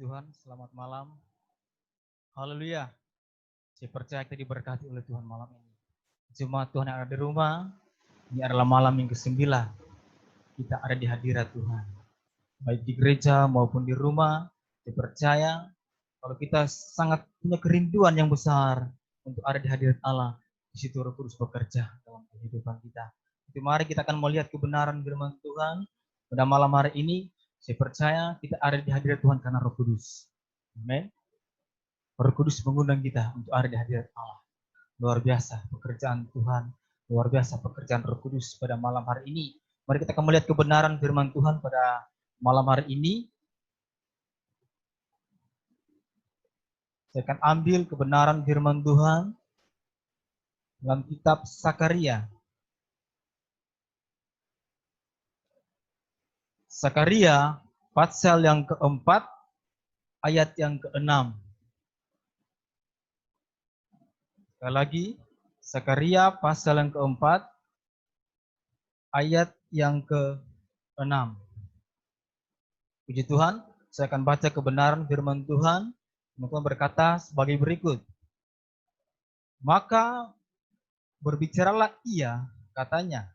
Tuhan, selamat malam. Haleluya. Saya percaya kita diberkati oleh Tuhan malam ini. Jemaat Tuhan yang ada di rumah, ini adalah malam yang ke-9. Kita ada di hadirat Tuhan. Baik di gereja maupun di rumah, saya percaya kalau kita sangat punya kerinduan yang besar untuk ada di hadirat Allah, di situ Roh Kudus bekerja dalam kehidupan kita. Jadi mari kita akan melihat kebenaran firman Tuhan pada malam hari ini. Saya percaya kita ada di hadirat Tuhan karena Roh Kudus. Amin. Roh Kudus mengundang kita untuk ada di hadirat Allah. Luar biasa pekerjaan Tuhan, luar biasa pekerjaan Roh Kudus pada malam hari ini. Mari kita akan melihat kebenaran firman Tuhan pada malam hari ini. Saya akan ambil kebenaran firman Tuhan dalam kitab Sakaria. Sakaria pasal yang keempat, ayat yang keenam. Sekali lagi, Sakaria pasal yang keempat, ayat yang ke-6. Puji Tuhan, saya akan baca kebenaran firman Tuhan. Tuhan berkata sebagai berikut. Maka berbicaralah ia, katanya,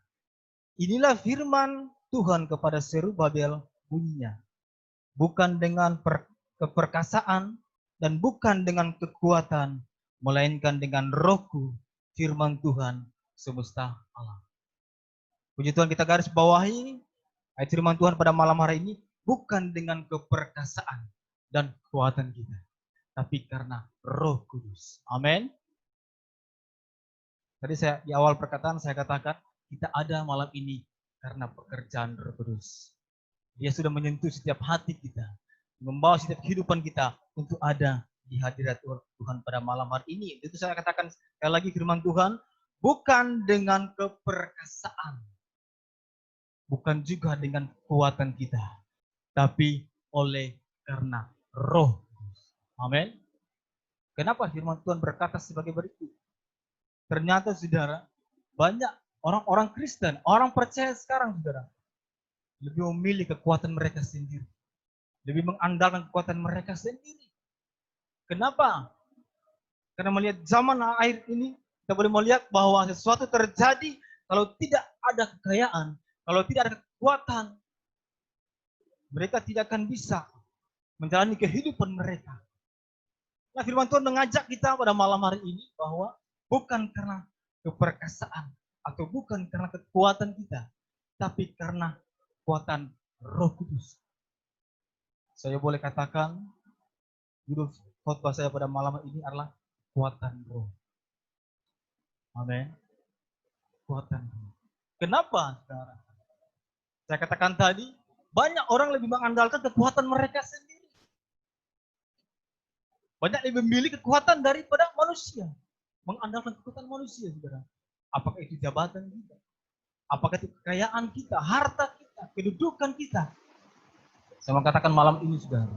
inilah firman Tuhan kepada Zerubabel bunyinya. Bukan dengan keperkasaan dan bukan dengan kekuatan, melainkan dengan Rohku, firman Tuhan semesta alam. Puji Tuhan, kita garis bawahi ayat firman Tuhan pada malam hari ini, bukan dengan keperkasaan dan kekuatan kita, tapi karena Roh Kudus. Amin. Tadi saya di awal perkataan saya katakan kita ada malam ini karena pekerjaan Roh Kudus. Dia sudah menyentuh setiap hati kita, membawa setiap kehidupan kita untuk ada di hadirat Tuhan pada malam hari ini. Itu saya katakan sekali lagi firman Tuhan, bukan dengan keperkasaan, bukan juga dengan kekuatan kita, tapi oleh karena Roh. Amin. Kenapa firman Tuhan berkata sebagai berikut? Ternyata saudara, banyak orang-orang Kristen, orang percaya sekarang saudara, lebih memilih kekuatan mereka sendiri. Lebih mengandalkan kekuatan mereka sendiri. Kenapa? Karena melihat zaman akhir ini, kita boleh melihat bahwa sesuatu terjadi kalau tidak ada kekayaan, kalau tidak ada kekuatan, mereka tidak akan bisa menjalani kehidupan mereka. Nah, firman Tuhan mengajak kita pada malam hari ini bahwa bukan karena keperkasaan atau bukan karena kekuatan kita, tapi karena kekuatan Roh Kudus. Saya boleh katakan judul khotbah saya pada malam ini adalah kekuatan Roh. Amin. Kekuatan Roh. Kenapa, saudara? Saya katakan tadi, banyak orang lebih mengandalkan kekuatan mereka sendiri. Banyak lebih memilih kekuatan daripada manusia. Mengandalkan kekuatan manusia, saudara. Apakah itu jabatan kita? Apakah itu kekayaan kita, harta kita, kedudukan kita? Saya mau katakan malam ini, saudara.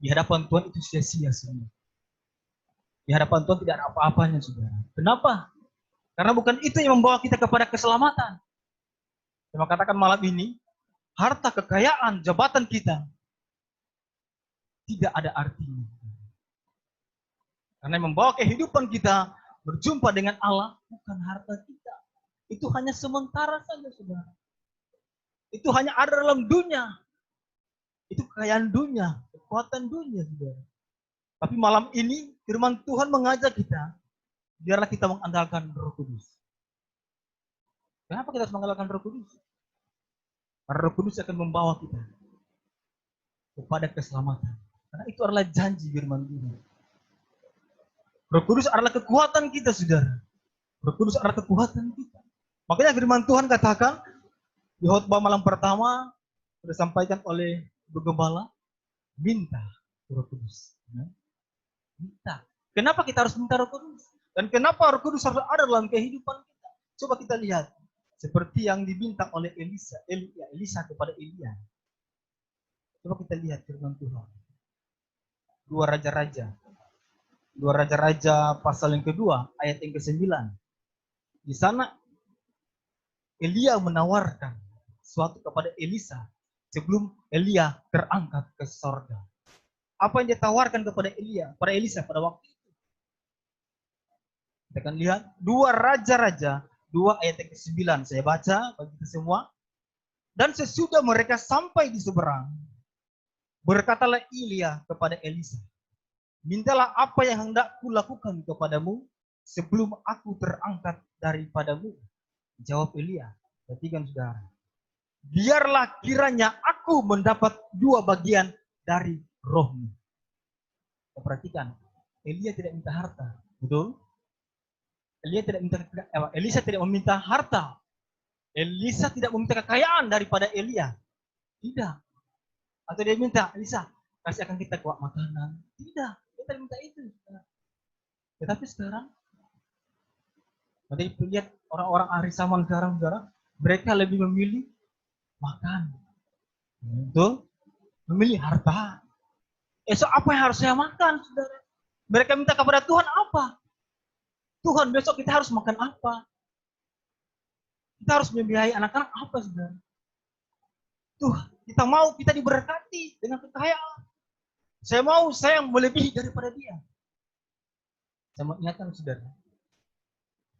Di hadapan Tuhan itu sia-sia semua. Di hadapan Tuhan tidak ada apa-apanya, saudara. Kenapa? Karena bukan itu yang membawa kita kepada keselamatan. Saya mau katakan malam ini, harta, kekayaan, jabatan kita tidak ada artinya. Karena yang membawa kehidupan kita berjumpa dengan Allah bukan harta kita. Itu hanya sementara saja, saudara. Itu hanya ada dalam dunia. Itu kekayaan dunia, kekuatan dunia, saudara. Tapi malam ini firman Tuhan mengajak kita, biarlah kita mengandalkan Roh Kudus. Kenapa kita harus mengandalkan Roh Kudus? Karena Roh Kudus akan membawa kita kepada keselamatan. Karena itu adalah janji firman Tuhan. Roh Kudus adalah kekuatan kita, saudara. Roh Kudus adalah kekuatan kita. Makanya firman Tuhan katakan di khotbah malam pertama sudah disampaikan oleh Ibu Gembala, minta Roh Kudus. Minta. Kenapa kita harus minta Roh Kudus? Dan kenapa Roh Kudus harus ada dalam kehidupan kita? Coba kita lihat seperti yang diminta oleh Elisa kepada Elia. Coba kita lihat firman Tuhan. Dua Raja-Raja pasal yang kedua, ayat yang ke-9. Di sana Elia menawarkan sesuatu kepada Elisa sebelum Elia terangkat ke sorga. Apa yang dia tawarkan kepada Elisa pada waktu itu. Kita akan lihat 2 Raja-Raja 2 ayat yang ke-9. Saya baca bagi kita semua. Dan sesudah mereka sampai di seberang, berkatalah Elia kepada Elisa, mintalah apa yang hendak kulakukan kepadamu sebelum aku terangkat daripadamu. Jawab Elia, perhatikan saudara. Biarlah kiranya aku mendapat 2 bagian dari rohmu. Perhatikan, Elia tidak minta harta, betul? Elisa tidak meminta harta. Elisa tidak meminta kekayaan daripada Elia. Tidak. Atau dia minta, Elisa, kasih akan kita kuat makanan. Tidak, dia tidak minta itu. Tetapi sekarang, nanti lihat orang-orang ahli zaman sekarang, saudara, mereka lebih memilih makan. Betul? Memilih harta. Esok apa yang harus saya makan, saudara? Mereka minta kepada Tuhan apa? Tuhan, besok kita harus makan apa? Kita harus membiayai anak-anak apa, saudara? Tuhan, kita mau kita diberkati dengan kekayaan. Saya mau saya melebihi daripada dia. Saya mau ingatkan, saudara.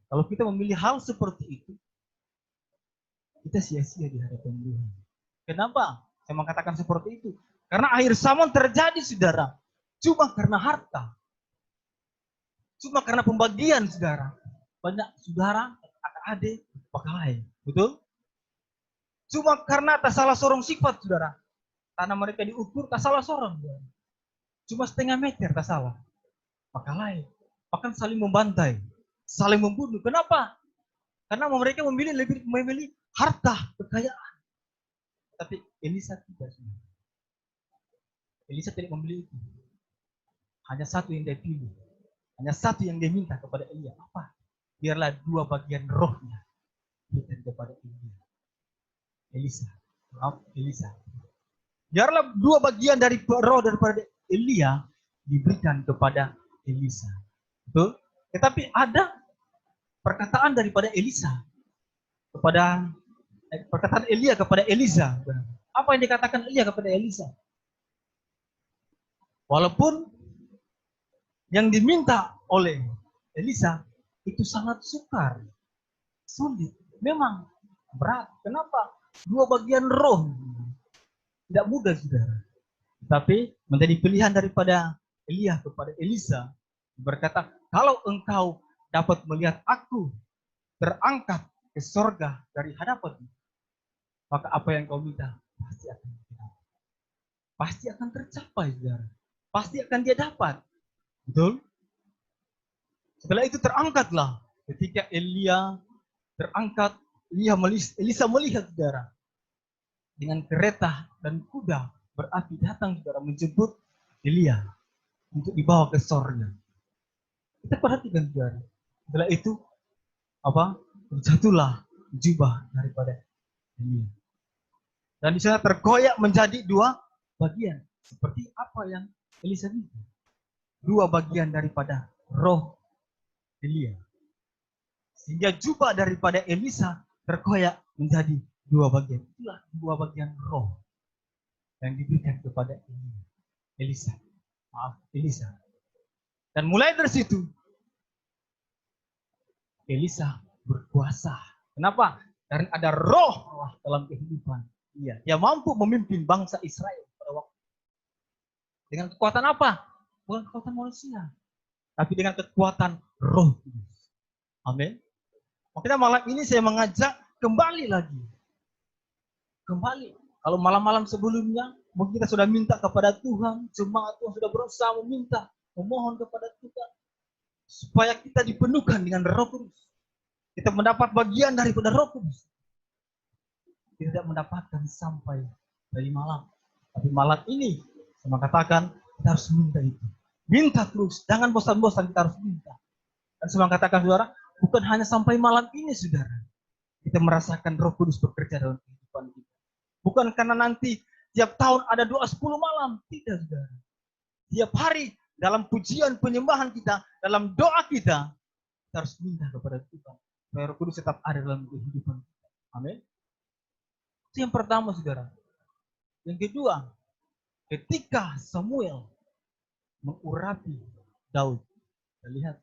Kalau kita memilih hal seperti itu, kita sia-sia di hadapan Tuhan. Kenapa? Saya mengatakan seperti itu. Karena akhir zaman terjadi, saudara. Cuma karena harta. Cuma karena pembagian, saudara. Banyak saudara, adik, pakai. Betul? Cuma karena tak salah seorang sifat, saudara. Tanah mereka diukur, tak salah seorang. Saudara. Cuma setengah meter, tak salah. Pakai. Bahkan saling membantai. Saling membunuh. Kenapa? Karena mereka memilih harta, kekayaan. Tapi Elisa tidak. Elisa tidak memilih itu. Hanya satu yang dia pilih. Hanya satu yang dia minta kepada Elia. Apa? Biarlah 2 bagian rohnya diberikan kepada Elisa. Maaf, Elisa. Biarlah 2 bagian dari roh daripada Elia diberikan kepada Elisa. Betul? Tetapi ada perkataan daripada Elisa kepada perkataan Elia kepada Elisa. Apa yang dikatakan Elia kepada Elisa? Walaupun yang diminta oleh Elisa itu sangat sukar, sulit, memang berat. Kenapa? 2 bagian roh. Tidak mudah, saudara. Tapi menjadi pilihan daripada Elia kepada Elisa. Berkata, kalau engkau dapat melihat aku terangkat ke sorga dari hadapanmu, maka apa yang kau minta pasti akan tercapai. Pasti akan tercapai, saudara. Pasti akan dia dapat. Betul? Setelah itu terangkatlah. Ketika Elia terangkat, Elisa melihat, saudara, dengan kereta dan kuda berapi datang, saudara, menjemput Elia untuk dibawa ke sorga. Kita perhatikan, saudara. Setelah itu jatuhlah jubah daripada Elia. Dan di sana terkoyak menjadi 2 bagian. Seperti apa yang Elisa minta. 2 bagian daripada roh Elia. Sehingga jubah daripada Elisa terkoyak menjadi 2 bagian. Itulah 2 bagian roh yang diberikan kepada Elisa. Dan mulai dari situ Elisa berkuasa. Kenapa? Karena ada roh Allah dalam kehidupan dia. Dia mampu memimpin bangsa Israel pada waktu. Dengan kekuatan apa? Bukan kekuatan manusia, tapi dengan kekuatan Roh Kudus. Amin. Makanya malam ini saya mengajak kembali lagi. Kembali. Kalau malam-malam sebelumnya, mungkin kita sudah minta kepada Tuhan, jemaat Tuhan sudah berusaha meminta, memohon kepada Tuhan, supaya kita dipenuhkan dengan Roh Kudus. Kita mendapat bagian daripada Roh Kudus. Tidak mendapatkan sampai dari malam. Tapi malam ini, saya katakan, kita harus minta itu. Minta terus, jangan bosan-bosan, kita harus minta. Dan saya katakan, saudara, bukan hanya sampai malam ini, saudara. Kita merasakan Roh Kudus bekerja dalam kehidupan kita. Bukan karena nanti tiap tahun ada doa 10 malam. Tidak, saudara. Tiap hari dalam pujian penyembahan kita, dalam doa kita harus minta kepada Tuhan. Supaya Roh Kudus tetap ada dalam kehidupan kita. Amin. Itu yang pertama, saudara. Yang kedua, ketika Samuel mengurapi Daud. Kita lihat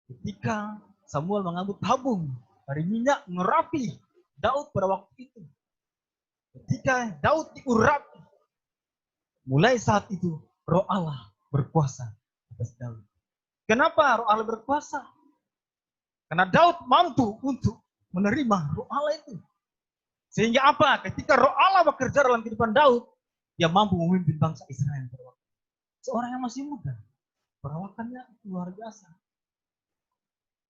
ketika Samuel mengambil tabung dari minyak mengurapi Daud pada waktu itu. Ketika Daud diurapi, mulai saat itu Roh Allah berkuasa atas Daud. Kenapa Roh Allah berkuasa? Karena Daud mampu untuk menerima Roh Allah itu. Sehingga apa? Ketika Roh Allah bekerja dalam kehidupan Daud, dia mampu memimpin bangsa Israel. Seorang yang masih muda, perawakannya luar biasa.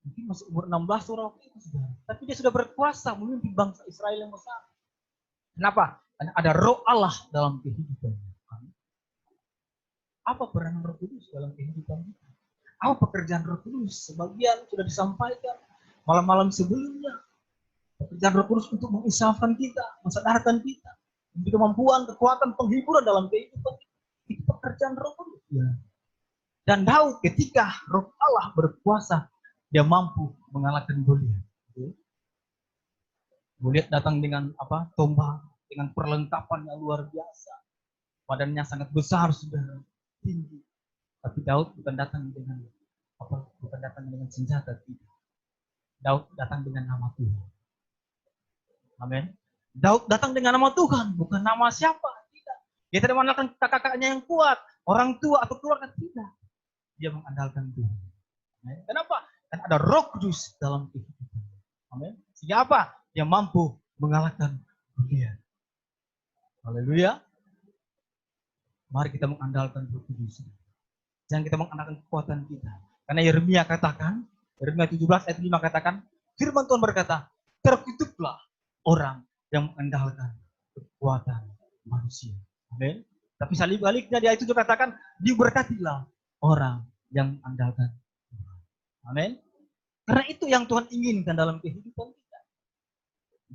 Mungkin masih umur 16 orang itu sudah. Tapi dia sudah berkuasa memimpin bangsa Israel yang besar. Kenapa? Karena ada Roh Allah dalam kehidupannya. Apa peran Roh Kudus dalam kehidupan kita? Apa pekerjaan Roh Kudus? Sebagian sudah disampaikan malam-malam sebelumnya. Pekerjaan Roh Kudus untuk mengisahkan kita, mensadarkan kita, memberi kemampuan, kekuatan, penghiburan dalam kehidupan kita. Itu pekerjaan Roh Kudus. Ya. Dan Daud ketika Roh Allah berkuasa, dia mampu mengalahkan Goliat. Goliat datang dengan tombak, dengan perlengkapan yang luar biasa. Badannya sangat besar, sudah tinggi. Tapi Daud bukan datang dengan senjata, tidak. Daud datang dengan nama Tuhan. Amin. Daud datang dengan nama Tuhan, bukan nama siapa. Tidak. Dia tidak mengandalkan kakak-kakaknya yang kuat, orang tua atau keluarga, tidak. Dia mengandalkan Tuhan. Amin. Kenapa? Karena ada Roh Kudus dalam kehidupan. Amin. Sehingga apa? Dia mampu mengalahkan Goliat. Haleluya. Mari kita mengandalkan Roh Kudus. Jangan kita mengandalkan kekuatan kita. Karena Yeremia 17 ayat 5 katakan, firman Tuhan berkata, terkutuklah orang yang mengandalkan kekuatan manusia. Amin. Tapi sebaliknya di ayat 7 katakan, diberkatilah orang yang mengandalkan Tuhan. Amin. Karena itu yang Tuhan inginkan dalam kehidupan kita.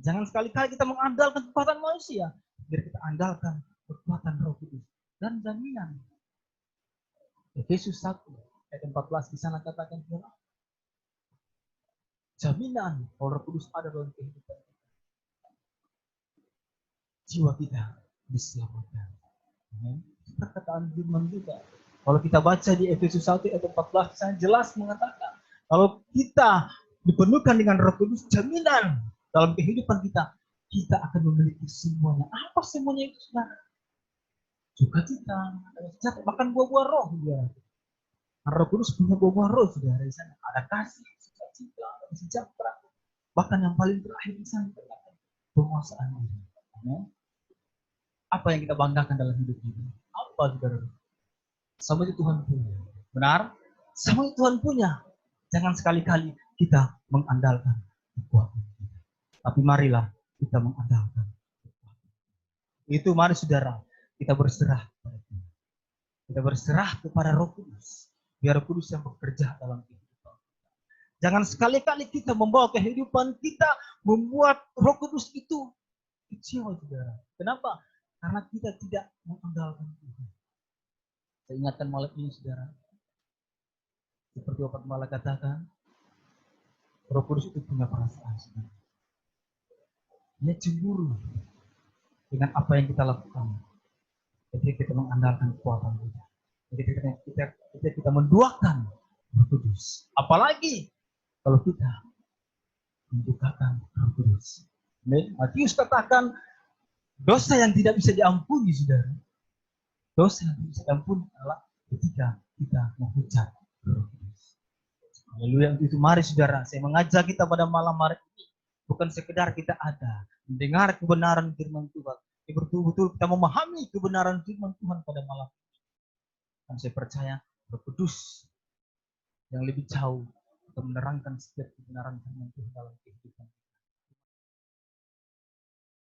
Jangan sekali-kali kita mengandalkan kekuatan manusia. Biar kita andalkan kekuatan Roh Kudus. Dan jaminan. Efesus 1 ayat 14 di sana katakan, jaminan Roh Kudus ada dalam kehidupan kita. Jiwa kita diselamatkan. Perkataan firman juga. Kalau kita baca di Efesus 1 ayat 14, sana jelas mengatakan, kalau kita dipenuhkan dengan Roh Kudus, jaminan dalam kehidupan kita, kita akan memiliki semuanya. Apa semuanya itu, saudara? Sukacita, bahkan buah-buah roh, saudara. Roh Kudus punya buah-buah roh, saudara. Di sana ada kasih, sukacita, sejahtera. Bahkan yang paling terakhir di sana penguasaan diri. Apa yang kita banggakan dalam hidup ini? Apa, saudara? Sama itu Tuhan punya. Benar? Sama itu Tuhan punya. Jangan sekali-kali kita mengandalkan kekuatan kita. Tapi marilah kita mengandalkan kekuatan. Itu mari saudara, kita berserah kepada Tuhan. Kita berserah kepada Roh Kudus. Biar Roh Kudus yang bekerja dalam kehidupan. Jangan sekali-kali kita membawa kehidupan kita, membuat Roh Kudus itu kecewa, saudara. Kenapa? Karena kita tidak mengandalkan Tuhan. Saya ingatkan malam ini, saudara. Seperti Bapak Gembala katakan, Roh Kudus itu punya perasaan, saudara. Dia cemburu dengan apa yang kita lakukan. Ketika kita mengandalkan kekuatan kita. Ketika kita menduakan Roh Kudus. Apalagi kalau kita mendukakan Roh Kudus. Matius katakan, dosa yang tidak bisa diampuni, saudara. Dosa yang tidak bisa diampuni adalah ketika kita menghujat Roh Kudus. Haleluya. Itu mari saudara, saya mengajak kita pada malam hari ini. Bukan sekedar kita ada, mendengar kebenaran firman Tuhan. Betul-betul kita memahami kebenaran firman Tuhan pada malam ini. Dan saya percaya Roh Kudus yang lebih jauh untuk menerangkan setiap kebenaran firman Tuhan dalam kehidupan.